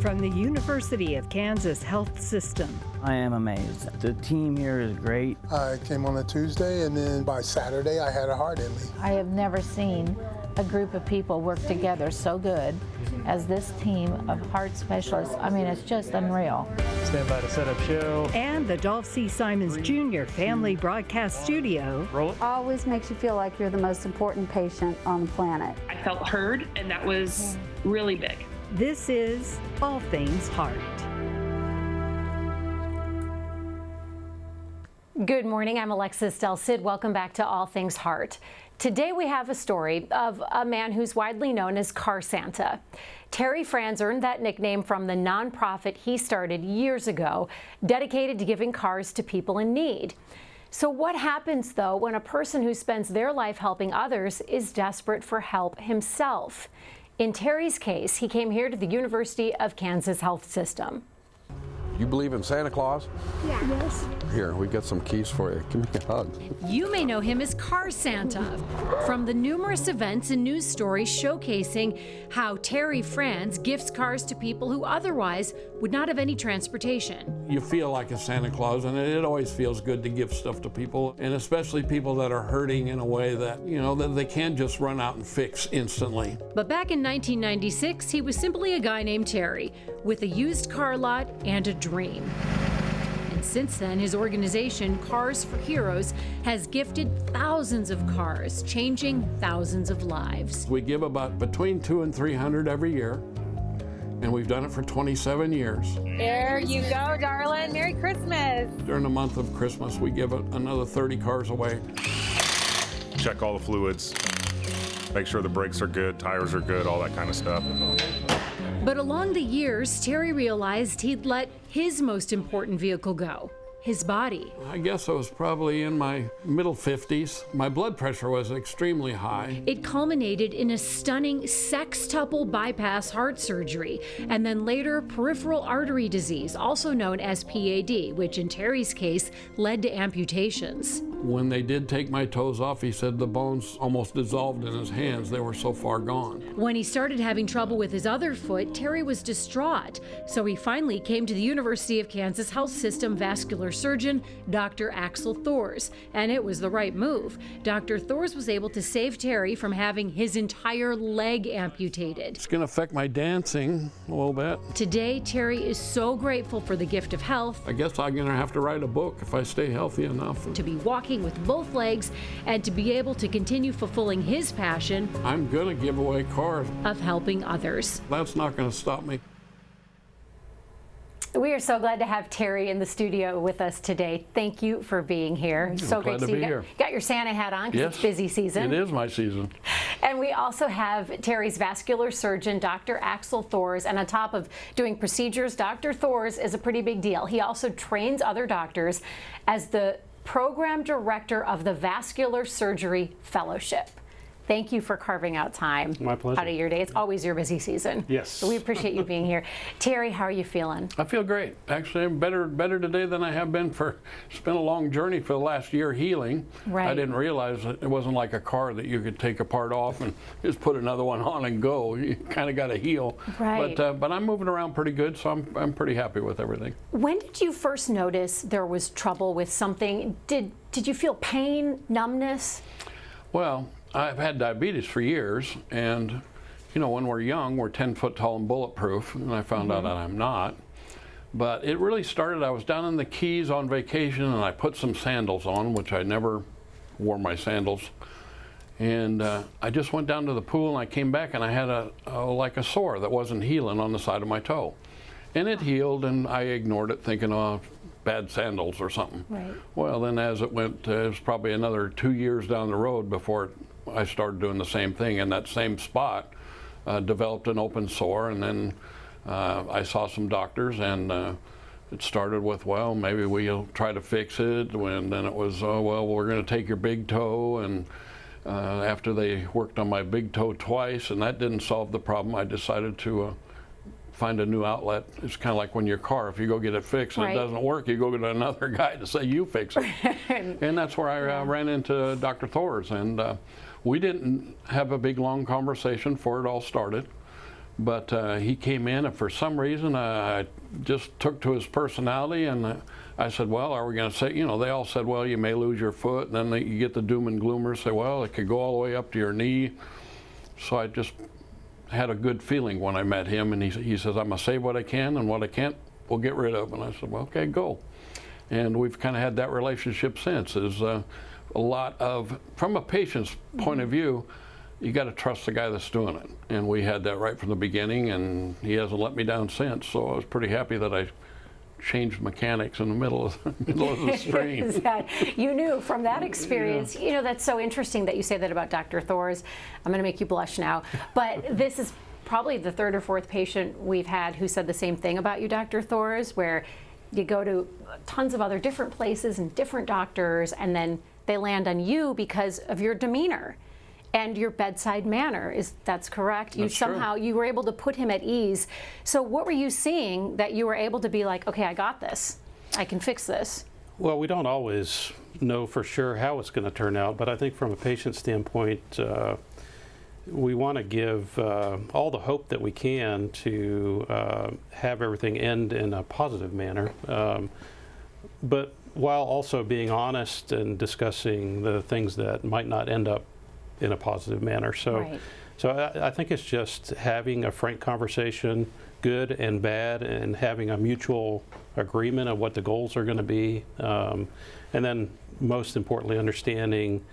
from the University of Kansas Health System. I am amazed. The team here is great. I came on a Tuesday, and then by Saturday I had a heart in me. I have never seen a group of people work together so good as this team of heart specialists. I mean, it's just unreal. Stand by to set up show. And the Dolph C. Simons Jr. Family Broadcast Studio. Roll it. Always makes you feel like you're the most important patient on the planet. I felt heard, and that was really big. This is All Things Heart. Good morning, I'm Alexis Del Cid. Welcome back to All Things Heart. Today we have a story of a man who's widely known as Car Santa. Terry Franz earned that nickname from the nonprofit he started years ago, dedicated to giving cars to people in need. So what happens, though, when a person who spends their life helping others is desperate for help himself? In Terry's case, he came here to the University of Kansas Health System. You believe in Santa Claus? Yeah. Yes. Here, we got some keys for you. Give me a hug. You may know him as Car Santa from the numerous events and news stories showcasing how Terry Franz gifts cars to people who otherwise would not have any transportation. You feel like a Santa Claus, and it always feels good to give stuff to people, and especially people that are hurting in a way that, that they can't just run out and fix instantly. But back in 1996, he was simply a guy named Terry with a used car lot and a dream. And since then, his organization, Cars for Heroes, has gifted thousands of cars, changing thousands of lives. We give about between 200 and 300 every year, and we've done it for 27 years. There you go, darling. Merry Christmas. During the month of Christmas, we give another 30 cars away. Check all the fluids, make sure the brakes are good, tires are good, all that kind of stuff. But along the years, Terry realized he'd let his most important vehicle go, his body. I guess I was probably in my middle 50s. My blood pressure was extremely high. It culminated in a stunning sextuple bypass heart surgery, and then later peripheral artery disease, also known as PAD, which in Terry's case led to amputations. When they did take my toes off, he said the bones almost dissolved in his hands. They were so far gone. When he started having trouble with his other foot, Terry was distraught. So he finally came to the University of Kansas Health System vascular surgeon, Dr. Axel Thors, and it was the right move. Dr. Thors was able to save Terry from having his entire leg amputated. It's going to affect my dancing a little bit. Today, Terry is so grateful for the gift of health. I guess I'm going to have to write a book if I stay healthy enough. To be walking with both legs and to be able to continue fulfilling his passion. I'm going to give away cars. Of helping others. That's not going to stop me. We are so glad to have Terry in the studio with us today. Thank you for being here. So great to see you. Got your Santa hat on because it's busy season. It is my season. And we also have Terry's vascular surgeon, Dr. Axel Thors. And on top of doing procedures, Dr. Thors is a pretty big deal. He also trains other doctors as the program director of the Vascular Surgery Fellowship. Thank you for carving out time out of your day. It's always your busy season. Yes. So we appreciate you being here. Terry, how are you feeling? I feel great. Actually, I'm better today than I have been it's been a long journey for the last year healing. Right. I didn't realize that it wasn't like a car that you could take a part off and just put another one on and go. You kind of got to heal. Right. But I'm moving around pretty good, so I'm pretty happy with everything. When did you first notice there was trouble with something? Did you feel pain, numbness? Well, I've had diabetes for years, and when we're young, we're 10 foot tall and bulletproof, and I found out that I'm not. But it really started, I was down in the Keys on vacation, and I put some sandals on, which I never wore my sandals. And I just went down to the pool, and I came back, and I had like a sore that wasn't healing on the side of my toe. And it healed, and I ignored it, thinking, oh, bad sandals or something. Right. Well, then as it went, it was probably another 2 years down the road before I started doing the same thing in that same spot, developed an open sore, and then I saw some doctors, and it started with, well, maybe we'll try to fix it, and then it was, oh, well, we're going to take your big toe, and after they worked on my big toe twice, and that didn't solve the problem, I decided to find a new outlet. It's kind of like when your car, if you go get it fixed and it doesn't work, you go to another guy to say you fix it. And that's where I ran into Dr. Thors, and we didn't have a big long conversation before it all started. But he came in, and for some reason I just took to his personality, and I said, well, are we going to say, you know, they all said, well, you may lose your foot, and then you get the doom and gloomers say, well, it could go all the way up to your knee. So I just had a good feeling when I met him, and he says, I'm going to save what I can, and what I can't, we'll get rid of. And I said, well, okay, go. And we've kind of had that relationship since. Is a lot of, from a patient's point of view, you got to trust the guy that's doing it. And we had that right from the beginning, and he hasn't let me down since. So I was pretty happy that I changed mechanics in the middle of the stream. You knew from that experience. Yeah. You know, that's so interesting that you say that about Dr. Thors. I'm going to make you blush now. But this is probably the third or fourth patient we've had who said the same thing about you, Dr. Thors, where you go to tons of other different places and different doctors, and then they land on you because of your demeanor and your bedside manner. That's correct? You somehow, you were able to put him at ease. So what were you seeing that you were able to be like, okay, I got this, I can fix this? Well, we don't always know for sure how it's going to turn out, but I think from a patient standpoint, we want to give all the hope that we can to have everything end in a positive manner, but while also being honest and discussing the things that might not end up in a positive manner. So, I think it's just having a frank conversation, good and bad, and having a mutual agreement of what the goals are going to be, and then most importantly, understanding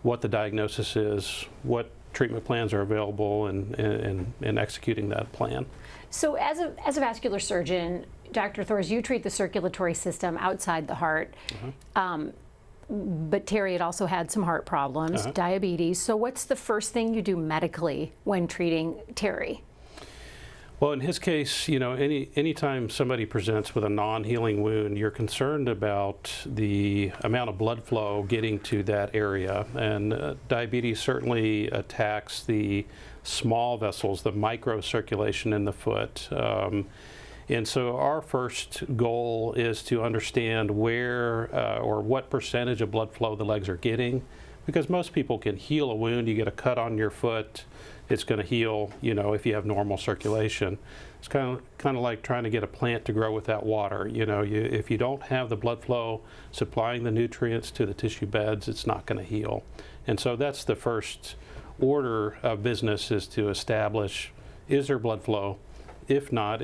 what the diagnosis is, what treatment plans are available, and executing that plan. So as a vascular surgeon, Dr. Thors, you treat the circulatory system outside the heart. But Terry had also had some heart problems, diabetes. So what's the first thing you do medically when treating Terry? Well, in his case, you know, anytime somebody presents with a non-healing wound, you're concerned about the amount of blood flow getting to that area. And diabetes certainly attacks the small vessels, the microcirculation in the foot. And so our first goal is to understand where or what percentage of blood flow the legs are getting, because most people can heal a wound. You get a cut on your foot, it's going to heal, you know, if you have normal circulation. It's kind of like trying to get a plant to grow without water. You know, if you don't have the blood flow supplying the nutrients to the tissue beds, it's not going to heal. And so that's the first order of business, is to establish, is there blood flow? If not,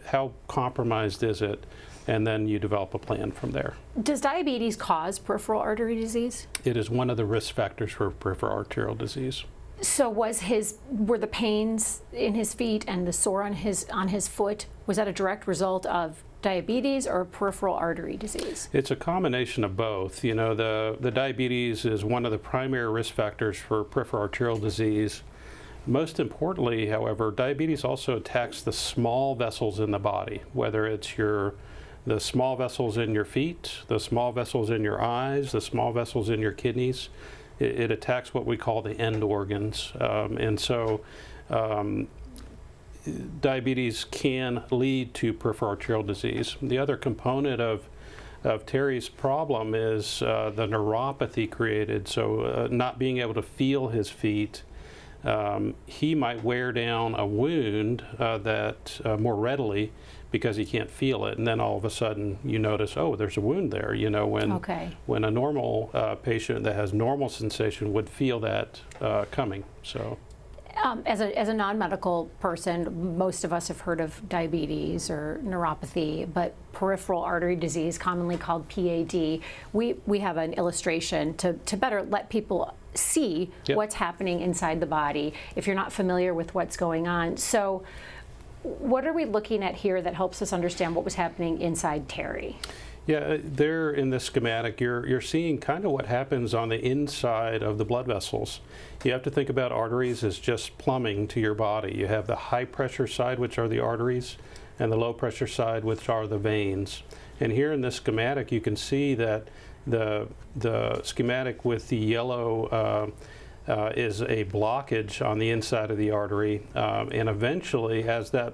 how compromised is it? And then you develop a plan from there. Does diabetes cause peripheral artery disease? It is one of the risk factors for peripheral arterial disease. So were the pains in his feet and the sore on his foot, was that a direct result of diabetes or peripheral artery disease? It's a combination of both. You know, the diabetes is one of the primary risk factors for peripheral arterial disease. Most importantly, however, diabetes also attacks the small vessels in the body, whether it's the small vessels in your feet, the small vessels in your eyes, the small vessels in your kidneys. It attacks what we call the end organs. And so diabetes can lead to peripheral arterial disease. The other component of Terry's problem is the neuropathy created, so not being able to feel his feet. He might wear down a wound that more readily because he can't feel it, and then all of a sudden you notice, oh, there's a wound there. You know, when a normal patient that has normal sensation would feel that coming. So, as a non-medical person, most of us have heard of diabetes or neuropathy, but peripheral artery disease, commonly called PAD, we have an illustration to better let people see what's happening inside the body if you're not familiar with what's going on. So what are we looking at here that helps us understand what was happening inside Terry? Yeah, there in the schematic, you're seeing kind of what happens on the inside of the blood vessels. You have to think about arteries as just plumbing to your body. You have the high pressure side, which are the arteries, and the low pressure side, which are the veins. And here in this schematic, you can see that the schematic with the yellow is a blockage on the inside of the artery, and eventually, as that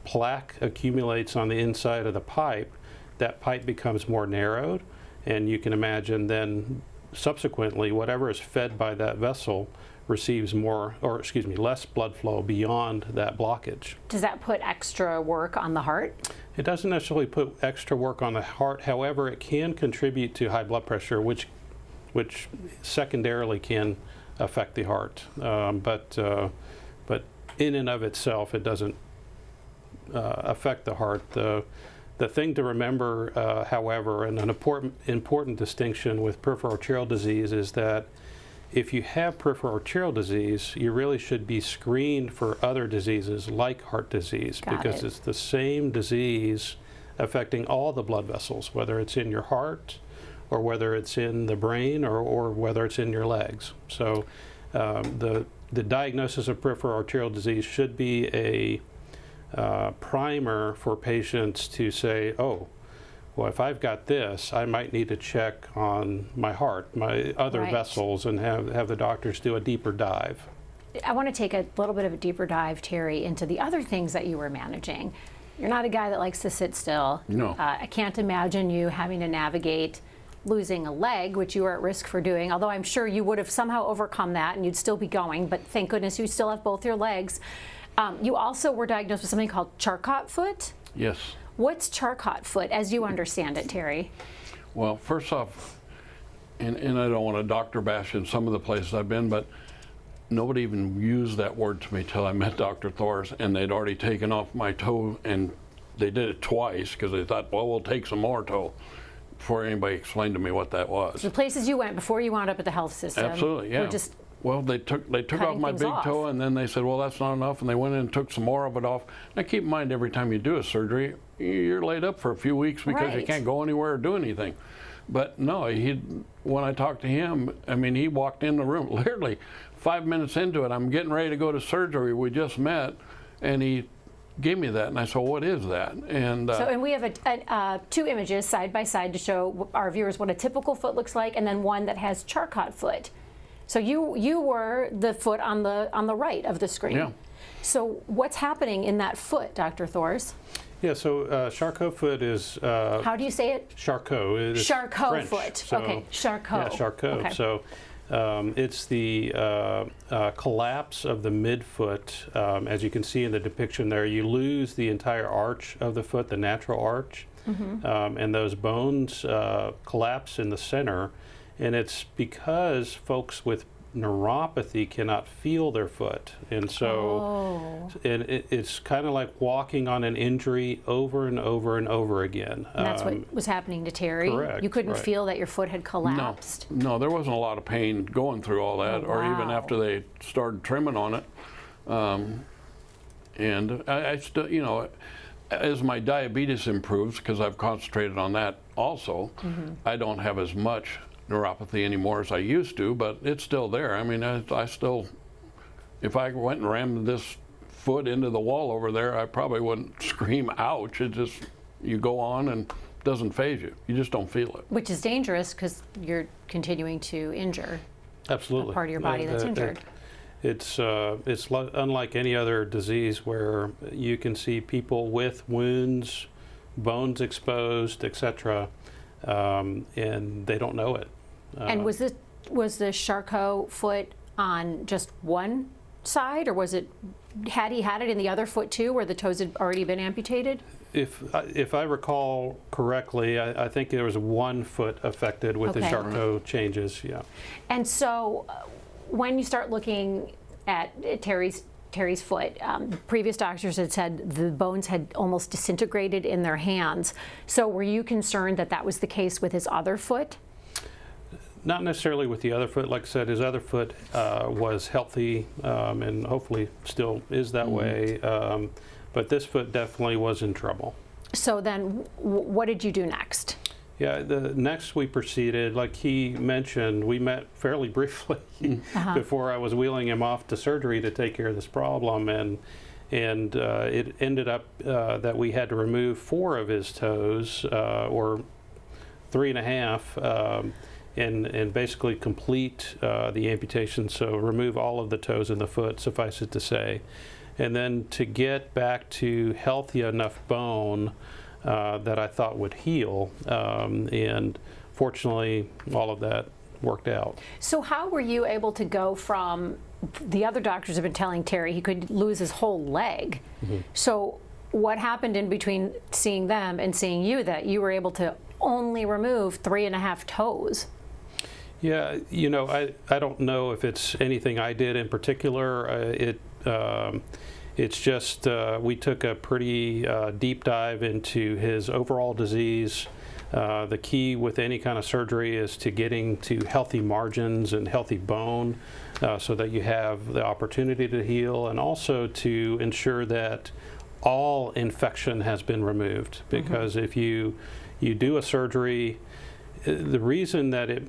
plaque accumulates on the inside of the pipe, that pipe becomes more narrowed, and you can imagine then subsequently whatever is fed by that vessel receives less blood flow beyond that blockage. Does that put extra work on the heart? It doesn't necessarily put extra work on the heart. However, it can contribute to high blood pressure, which secondarily can affect the heart. But in and of itself, it doesn't affect the heart. The thing to remember, however, and an important distinction with peripheral arterial disease is that if you have peripheral arterial disease, you really should be screened for other diseases like heart disease, because it's the same disease affecting all the blood vessels, whether it's in your heart or whether it's in the brain or whether it's in your legs. So the diagnosis of peripheral arterial disease should be a primer for patients to say, oh, well, if I've got this, I might need to check on my heart, my other vessels, and have the doctors do a deeper dive. I want to take a little bit of a deeper dive, Terry, into the other things that you were managing. You're not a guy that likes to sit still. No. I can't imagine you having to navigate losing a leg, which you were at risk for doing, although I'm sure you would have somehow overcome that and you'd still be going, but thank goodness you still have both your legs. You also were diagnosed with something called Charcot foot? Yes. What's Charcot foot, as you understand it, Terry? Well, first off, and I don't want to doctor bash in some of the places I've been, but nobody even used that word to me till I met Dr. Thors, and they'd already taken off my toe, and they did it twice because they thought, well, we'll take some more toe, before anybody explained to me what that was. The places you went before you wound up at the health system. Absolutely, yeah. Were just well, they took off my big toe, and then they said, well, that's not enough, and they went in and took some more of it off. Now, keep in mind, every time you do a surgery, you're laid up for a few weeks because you can't go anywhere or do anything. But no, when I talked to him, I mean, he walked in the room, literally 5 minutes into it, I'm getting ready to go to surgery, we just met, and he gave me that, and I said, well, what is that? And and we have two images side by side to show our viewers what a typical foot looks like, and then one that has Charcot foot. So you were the foot on the right of the screen. Yeah. So what's happening in that foot, Dr. Thors? Yeah, so Charcot foot is... how do you say it? Charcot. Charcot French, foot. so, okay, Charcot. Yeah, Charcot. Okay. So it's the collapse of the midfoot. As you can see in the depiction there, you lose the entire arch of the foot, the natural arch, and those bones collapse in the center. And it's because folks with neuropathy cannot feel their foot. And so it's kind of like walking on an injury over and over and over again. And that's what was happening to Terry? Correct. You couldn't feel that your foot had collapsed? No, there wasn't a lot of pain going through all that, or even after they started trimming on it. And I still, you know, as my diabetes improves, because I've concentrated on that also, I don't have as much neuropathy anymore as I used to, but it's still there. I mean, I still, if I went and rammed this foot into the wall over there, I probably wouldn't scream, ouch. It just, you go on and it doesn't faze you. You just don't feel it. Which is dangerous because you're continuing to injure Absolutely. a part of your body that's injured. It's unlike any other disease where you can see people with wounds, bones exposed, etc., and they don't know it. And was the Charcot foot on just one side, or was it, had he had it in the other foot too, where the toes had already been amputated? If I recall correctly, I think there was one foot affected with the Charcot changes. Yeah. And so, when you start looking at Terry's foot, previous doctors had said the bones had almost disintegrated in their hands. So, were you concerned that that was the case with his other foot? Not necessarily with the other foot. Like I said, his other foot was healthy and hopefully still is that way. But this foot definitely was in trouble. So then what did you do next? Yeah, next we proceeded, like he mentioned, we met fairly briefly before I was wheeling him off to surgery to take care of this problem. And it ended up that we had to remove 4 of his toes, or 3.5, and basically complete the amputation, so remove all of the toes in the foot, suffice it to say. And then to get back to healthy enough bone that I thought would heal, and fortunately all of that worked out. So how were you able to go from the other doctors have been telling Terry he could lose his whole leg. So what happened in between seeing them and seeing you that you were able to only remove 3.5 toes? Yeah, you know, I don't know if it's anything I did in particular. It's just we took a pretty deep dive into his overall disease. The key with any kind of surgery is to getting to healthy margins and healthy bone so that you have the opportunity to heal, and also to ensure that all infection has been removed. Because if you do a surgery, the reason that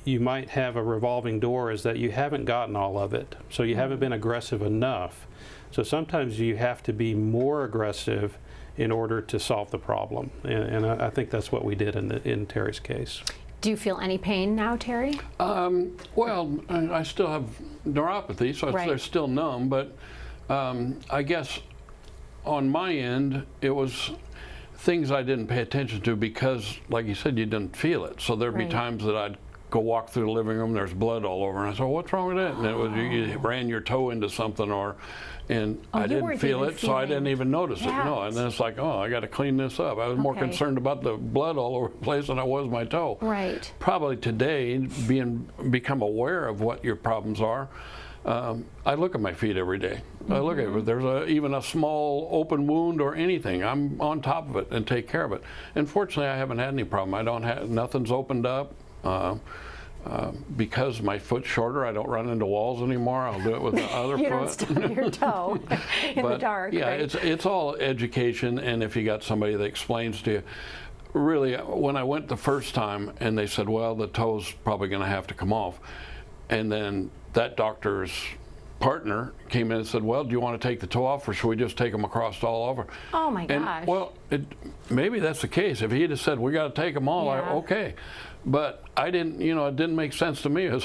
you might have a revolving door is that you haven't gotten all of it. So you haven't been aggressive enough. So sometimes you have to be more aggressive in order to solve the problem. And I think that's what we did in Terry's case. Do you feel any pain now, Terry? Well, I still have neuropathy, so they're still numb, but I guess on my end, it was things I didn't pay attention to because, like you said, you didn't feel it. So there'd be times that I'd go walk through the living room, there's blood all over, and I said, what's wrong with that? And it was you ran your toe into something, and I didn't feel it, so I didn't even notice it. No, and then it's like, oh, I got to clean this up. I was more concerned about the blood all over the place than I was my toe. Right. Probably today, become aware of what your problems are. I look at my feet every day. I look at it. If there's even a small open wound or anything, I'm on top of it and take care of it. And fortunately, I haven't had any problem. I don't have, nothing's opened up. Because my foot's shorter, I don't run into walls anymore. I'll do it with the other you foot. Don't stub your toe in the dark. Yeah, right? it's all education, and if you got somebody that explains to you. Really, when I went the first time, and they said, well, the toe's probably going to have to come off, and then that doctor's partner came in and said, well, do you want to take the toe off, or should we just take them across all over? Oh my gosh. And, well, maybe that's the case. If he had said, we got to take them all, okay. But I didn't, you know, it didn't make sense to me. As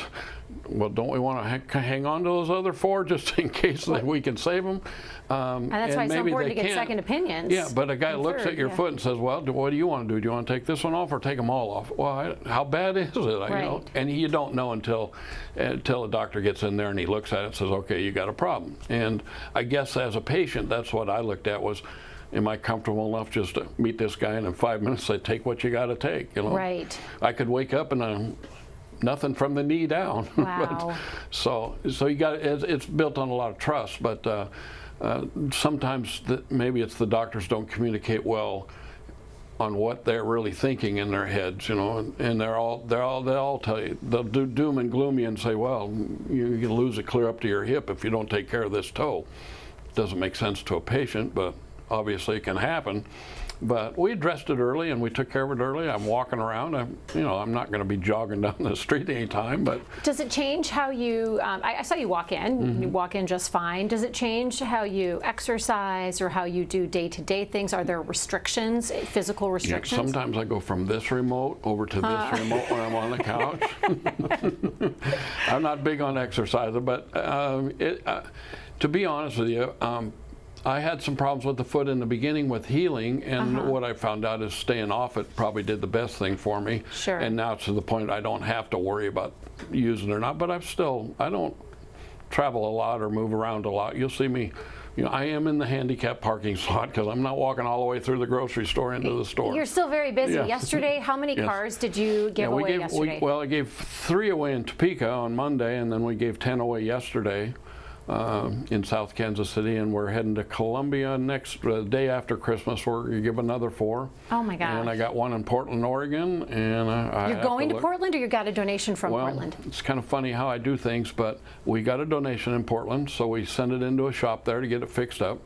well, don't we want to hang on to those other 4 just in case that we can save them? And that's why it's so important to get second opinions. Yeah, but a guy looks at your foot and says, well, what do you want to do? Do you want to take this one off or take them all off? Well, how bad is it? You know? And you don't know until a doctor gets in there and he looks at it and says, okay, you got a problem. And I guess as a patient, that's what I looked at was, am I comfortable enough just to meet this guy and in 5 minutes say, take what you got to take? You know? Right. I could wake up and nothing from the knee down. Wow. so you got it's built on a lot of trust, but sometimes maybe it's the doctors don't communicate well on what they're really thinking in their heads, you know, and they'll all tell you, they'll do doom and gloomy and say, well, you can lose it clear up to your hip if you don't take care of this toe. Doesn't make sense to a patient, but obviously it can happen. But we addressed it early and we took care of it early. I'm walking around. I'm not going to be jogging down the street anytime. But does it change how you? I saw you walk in. You walk in just fine. Does it change how you exercise or how you do day-to-day things? Are there restrictions, physical restrictions? Yeah, sometimes I go from this remote over to this remote when I'm on the couch. I'm not big on exercising, but to be honest with you. I had some problems with the foot in the beginning with healing, and what I found out is staying off it probably did the best thing for me. Sure. And now it's to the point I don't have to worry about using it or not, but I don't travel a lot or move around a lot. You'll see me, you know, I am in the handicap parking slot because I'm not walking all the way through the grocery store into the store. You're still very busy. Yeah. Yesterday, how many cars did you give away yesterday? I gave 3 away in Topeka on Monday, and then we gave 10 away yesterday. In South Kansas City, and we're heading to Columbia next day after Christmas. We're going to give another 4. Oh my gosh! And I got 1 in Portland, Oregon, and you're going to Portland, or you got a donation from Portland? It's kind of funny how I do things, but we got a donation in Portland, so we sent it into a shop there to get it fixed up.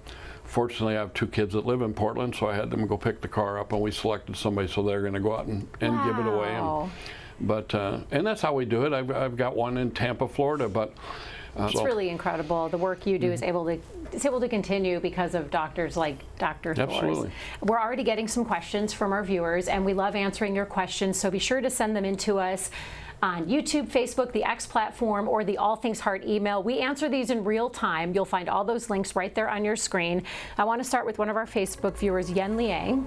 Fortunately, I have 2 kids that live in Portland, so I had them go pick the car up, and we selected somebody, so they're going to go out and give it away. And that's how we do it. I've got 1 in Tampa, Florida, but. It's really incredible. The work you do is able to continue because of doctors like Dr. Thor's. Absolutely. We're already getting some questions from our viewers, and we love answering your questions, so be sure to send them in to us on YouTube, Facebook, the X platform, or the All Things Heart email. We answer these in real time. You'll find all those links right there on your screen. I want to start with one of our Facebook viewers, Yen Liang.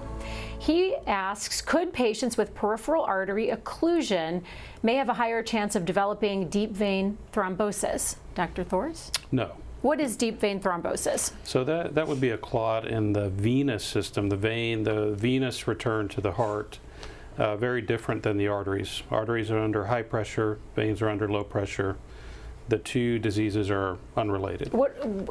He asks, could patients with peripheral artery occlusion may have a higher chance of developing deep vein thrombosis? Dr. Thors? No. What is deep vein thrombosis? So that would be a clot in the venous system, the venous return to the heart. Very different than the arteries. Arteries are under high pressure, veins are under low pressure. The two diseases are unrelated.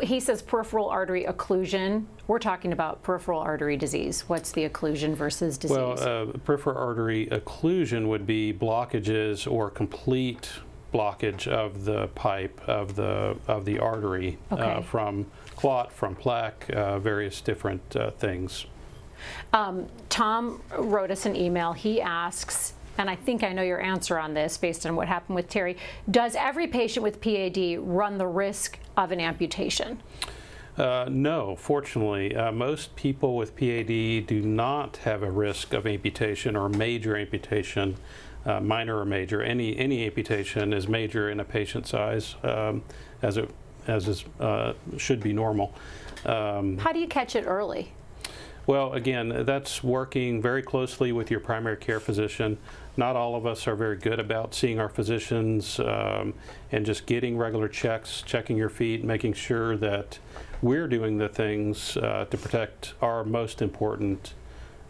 He says peripheral artery occlusion. We're talking about peripheral artery disease. What's the occlusion versus disease? Well, peripheral artery occlusion would be blockages or complete blockage of the pipe of the artery, okay. From clot, from plaque, various different things. Tom wrote us an email. He asks, and I think I know your answer on this based on what happened with Terry, does every patient with PAD run the risk of an amputation? No, fortunately. Most people with PAD do not have a risk of amputation or major amputation, minor or major. Any amputation is major in a patient size, as should be normal. How do you catch it early? Well, again, that's working very closely with your primary care physician. Not all of us are very good about seeing our physicians and just getting regular checks, checking your feet, making sure that we're doing the things to protect our most important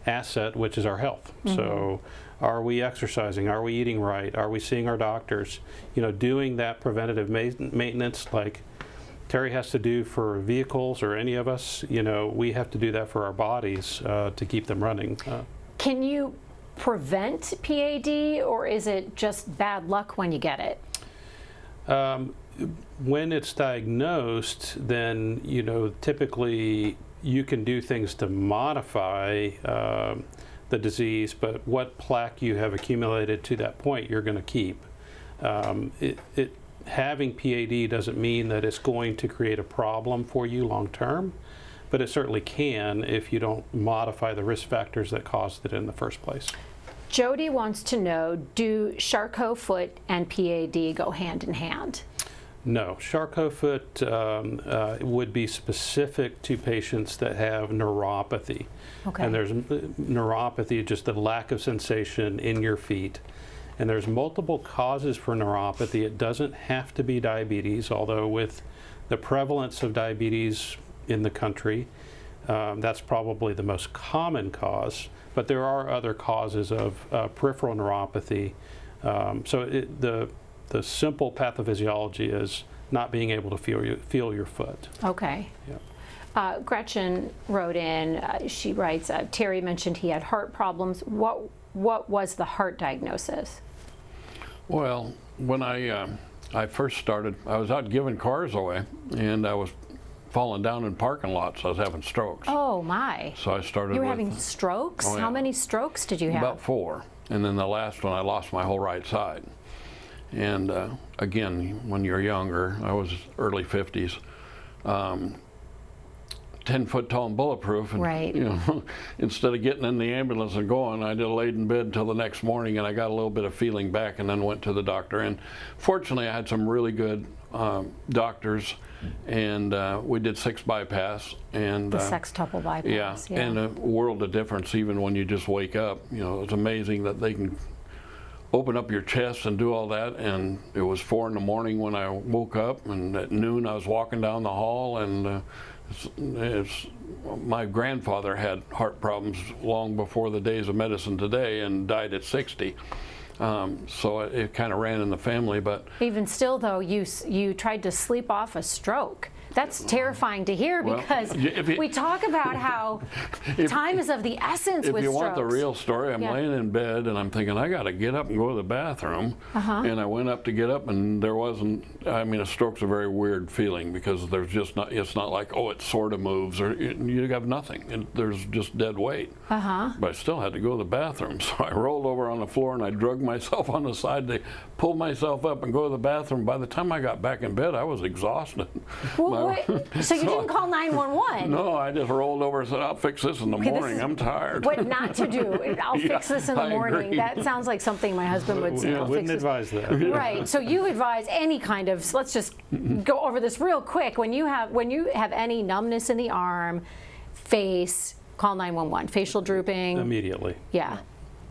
asset, which is our health. Mm-hmm. So are we exercising? Are we eating right? Are we seeing our doctors? You know, doing that preventative maintenance like Terry has to do for vehicles or any of us, you know, we have to do that for our bodies to keep them running. Can you prevent PAD, or is it just bad luck when you get it? When it's diagnosed, then, you know, typically you can do things to modify the disease, but what plaque you have accumulated to that point, you're going to keep. Having PAD doesn't mean that it's going to create a problem for you long term, but it certainly can if you don't modify the risk factors that caused it in the first place. Jody wants to know, do Charcot foot and PAD go hand in hand? No. Charcot foot would be specific to patients that have neuropathy. Okay. And there's neuropathy, just the lack of sensation in your feet. And there's multiple causes for neuropathy. It doesn't have to be diabetes, although with the prevalence of diabetes in the country, that's probably the most common cause. But there are other causes of peripheral neuropathy. So the simple pathophysiology is not being able to feel your foot. Okay. Yeah. Gretchen wrote in, she writes, Terry mentioned he had heart problems. What was the heart diagnosis? Well, when I first started, I was out giving cars away, and I was falling down in parking lots. I was having strokes. Oh my! So I started. You were having strokes? Oh, yeah. How many strokes did you have? About 4, and then the last one I lost my whole right side. And again, when you're younger, I was early 50s. 10 foot tall and bulletproof, and right. You know, instead of getting in the ambulance and going, I just laid in bed until the next morning, and I got a little bit of feeling back, and then went to the doctor. And fortunately, I had some really good doctors, and we did 6 bypass, and the sextuple bypass. Yeah, and a world of difference even when you just wake up. You know, it's amazing that they can open up your chest and do all that. And it was 4 in the morning when I woke up, and at noon I was walking down the hall, and my grandfather had heart problems long before the days of medicine today and died at 60. So it kind of ran in the family. But even still, though, you tried to sleep off a stroke. That's terrifying to hear, because we talk about how time is of the essence with strokes. If you want the real story, I'm laying in bed and I'm thinking, I got to get up and go to the bathroom. And I went up to get up, and there wasn't, I mean, a stroke's a very weird feeling, because there's just not, it's not like, oh, it sort of moves, or you have nothing. And there's just dead weight. But I still had to go to the bathroom. So I rolled over on the floor and I drugged myself on the side to pull myself up and go to the bathroom. By the time I got back in bed, I was exhausted. So you didn't call 911? No, I just rolled over and said, I'll fix this in the morning. I'm tired. What not to do. I'll fix this in the morning. Agree. That sounds like something my husband would say. Yeah, wouldn't advise that. Right. So you advise any kind of, so let's just go over this real quick. When you have any numbness in the arm, face, call 911. Facial drooping. Immediately. Yeah.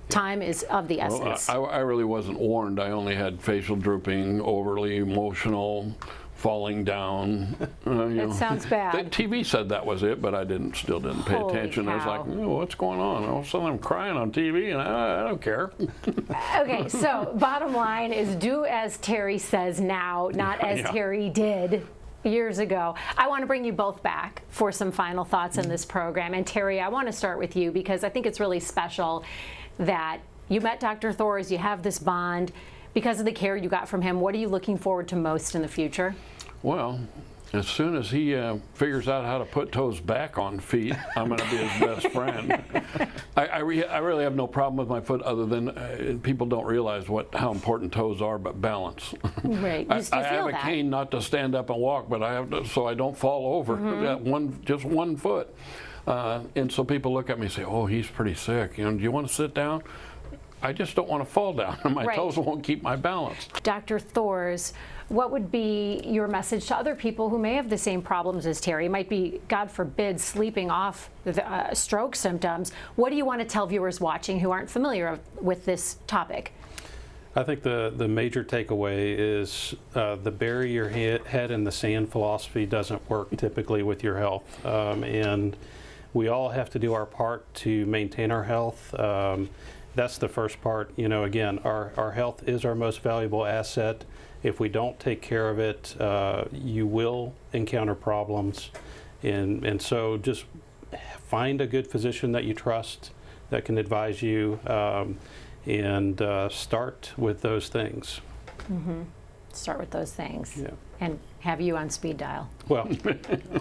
Time is of the essence. Well, I really wasn't warned. I only had facial drooping, overly emotional, falling down. It sounds bad. The TV said that was it, but I still didn't pay Holy attention. cow. I was like, oh, what's going on? All of a sudden I'm crying on TV, and I don't care. Okay, so bottom line is do as Terry says now, not as Terry did years ago. I want to bring you both back for some final thoughts in this program. And Terry, I want to start with you because I think it's really special that you met Dr. Thors, you have this bond because of the care you got from him. What are you looking forward to most in the future? Well, as soon as he figures out how to put toes back on feet, I'm going to be his best friend. I really have no problem with my foot other than people don't realize how important toes are, but balance. Right. I have a cane not to stand up and walk, but I have to, so I don't fall over. Just one foot. And so people look at me and say, oh, he's pretty sick. Do you want to sit down? I just don't want to fall down. My toes won't keep my balance. Dr. Thors, what would be your message to other people who may have the same problems as Terry? It might be, God forbid, sleeping off the stroke symptoms. What do you want to tell viewers watching who aren't familiar with this topic? I think the major takeaway is the bury your head in the sand philosophy doesn't work typically with your health. And we all have to do our part to maintain our health. That's the first part. Again, our health is our most valuable asset. If we don't take care of it, you will encounter problems. And so just find a good physician that you trust that can advise you and start with those things. Start with those things. Yeah. And have you on speed dial. Well,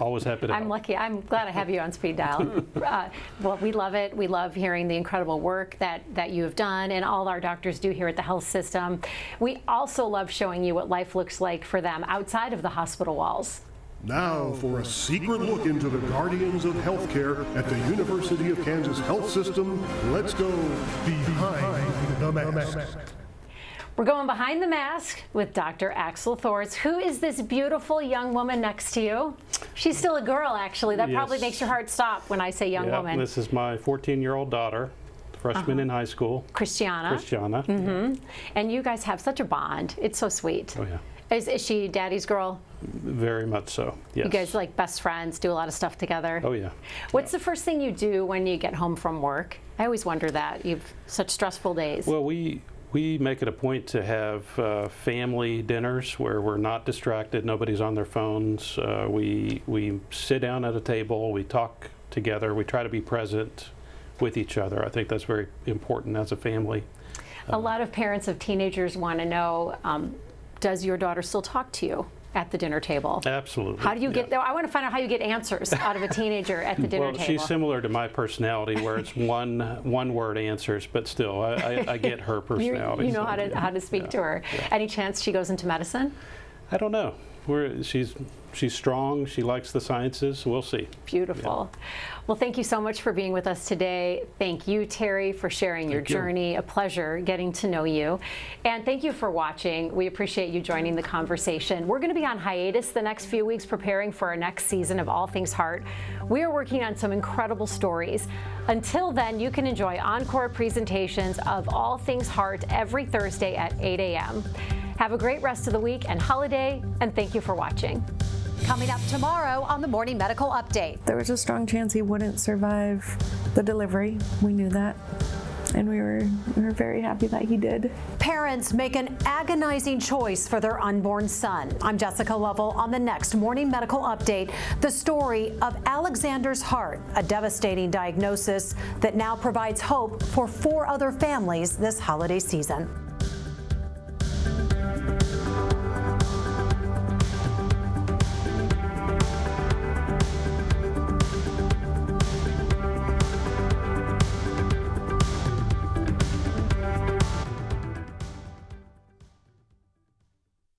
always happy to help. I'm lucky. I'm glad I have you on speed dial. Well, we love it. We love hearing the incredible work that you have done and all our doctors do here at the health system. We also love showing you what life looks like for them outside of the hospital walls. Now for a secret look into the guardians of healthcare at the University of Kansas Health System. Let's go behind the mask. We're going behind the mask with Dr. Axel Thors. Who is this beautiful young woman next to you? She's still a girl, actually. That probably makes your heart stop when I say young woman. This is my 14-year-old daughter, freshman in high school. Christiana. And you guys have such a bond. It's so sweet. Oh, yeah. Is she daddy's girl? Very much so, yes. You guys like best friends, do a lot of stuff together? Oh, yeah. What's the first thing you do when you get home from work? I always wonder that. You've such stressful days. Well, we make it a point to have family dinners where we're not distracted, nobody's on their phones. We sit down at a table, we talk together, we try to be present with each other. I think that's very important as a family. A lot of parents of teenagers want to know, does your daughter still talk to you at the dinner table? Absolutely. How do you get there? I want to find out how you get answers out of a teenager at the dinner table. Well, she's similar to my personality where it's one word answers, but still, I get her personality. You know how to speak to her. Yeah. Any chance she goes into medicine? I don't know. She's strong. She likes the sciences. We'll see. Beautiful. Yeah. Well, thank you so much for being with us today. Thank you, Terry, for sharing your journey. A pleasure getting to know you. And thank you for watching. We appreciate you joining the conversation. We're going to be on hiatus the next few weeks preparing for our next season of All Things Heart. We are working on some incredible stories. Until then, you can enjoy encore presentations of All Things Heart every Thursday at 8 a.m. Have a great rest of the week and holiday, and thank you for watching. Coming up tomorrow on the Morning Medical Update. There was a strong chance he wouldn't survive the delivery. We knew that. And we were very happy that he did. Parents make an agonizing choice for their unborn son. I'm Jessica Lovell on the next Morning Medical Update. The story of Alexander's heart, a devastating diagnosis that now provides hope for 4 other families this holiday season.